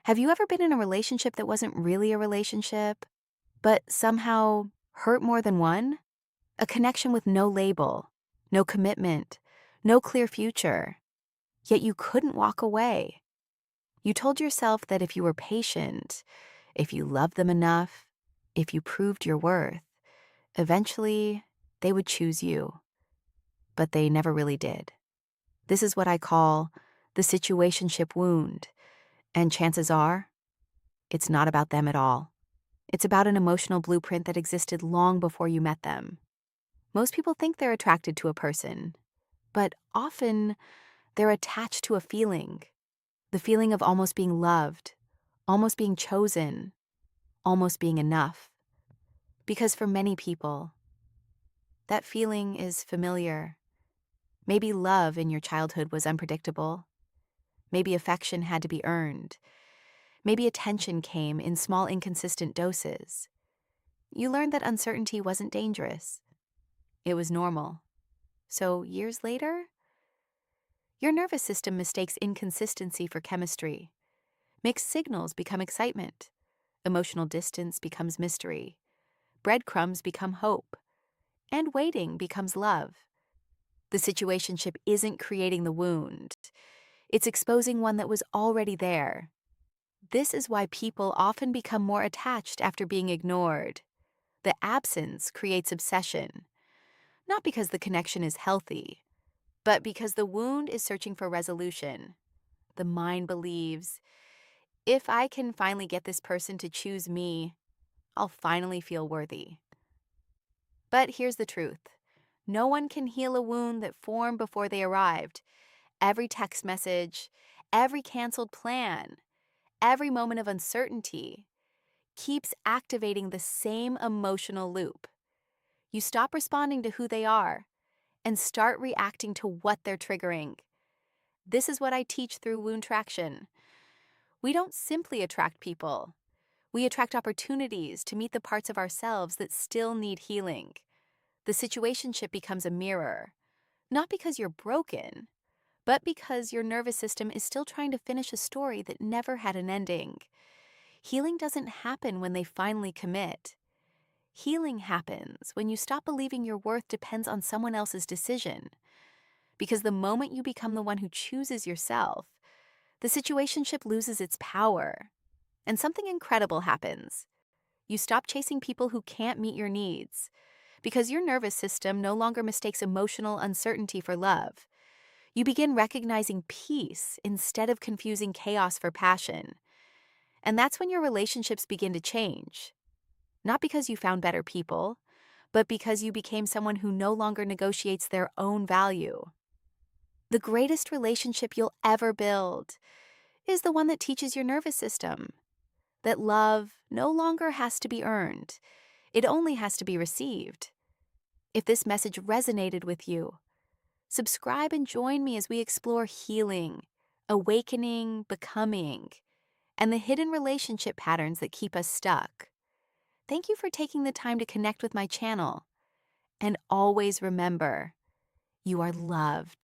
Have you ever been in a relationship that wasn't really a relationship, but somehow hurt more than one? A connection with no label, no commitment, no clear future. Yet you couldn't walk away. You told yourself that if you were patient, if you loved them enough, if you proved your worth, eventually they would choose you. But they never really did. This is what I call the situationship wound. And chances are, it's not about them at all. It's about an emotional blueprint that existed long before you met them. Most people think they're attracted to a person, but often they're attached to a feeling, the feeling of almost being loved, almost being chosen, almost being enough. Because for many people, that feeling is familiar. Maybe love in your childhood was unpredictable. Maybe affection had to be earned. Maybe attention came in small, inconsistent doses. You learned that uncertainty wasn't dangerous. It was normal. So years later, your nervous system mistakes inconsistency for chemistry. Mixed signals become excitement. Emotional distance becomes mystery. Breadcrumbs become hope. And waiting becomes love. The situationship isn't creating the wound. It's exposing one that was already there. This is why people often become more attached after being ignored. The absence creates obsession. Not because the connection is healthy, but because the wound is searching for resolution. The mind believes, if I can finally get this person to choose me, I'll finally feel worthy. But here's the truth. No one can heal a wound that formed before they arrived. Every text message, every canceled plan, every moment of uncertainty keeps activating the same emotional loop. You stop responding to who they are and start reacting to what they're triggering. This is what I teach through Woundtraction. We don't simply attract people. We attract opportunities to meet the parts of ourselves that still need healing. The situationship becomes a mirror, not because you're broken, but because your nervous system is still trying to finish a story that never had an ending. Healing doesn't happen when they finally commit. Healing happens when you stop believing your worth depends on someone else's decision. Because the moment you become the one who chooses yourself, the situationship loses its power. And something incredible happens. You stop chasing people who can't meet your needs. Because your nervous system no longer mistakes emotional uncertainty for love. You begin recognizing peace instead of confusing chaos for passion. And that's when your relationships begin to change. Not because you found better people, but because you became someone who no longer negotiates their own value. The greatest relationship you'll ever build is the one that teaches your nervous system that love no longer has to be earned. It only has to be received. If this message resonated with you, subscribe and join me as we explore healing, awakening, becoming, and the hidden relationship patterns that keep us stuck. Thank you for taking the time to connect with my channel. And always remember, you are loved.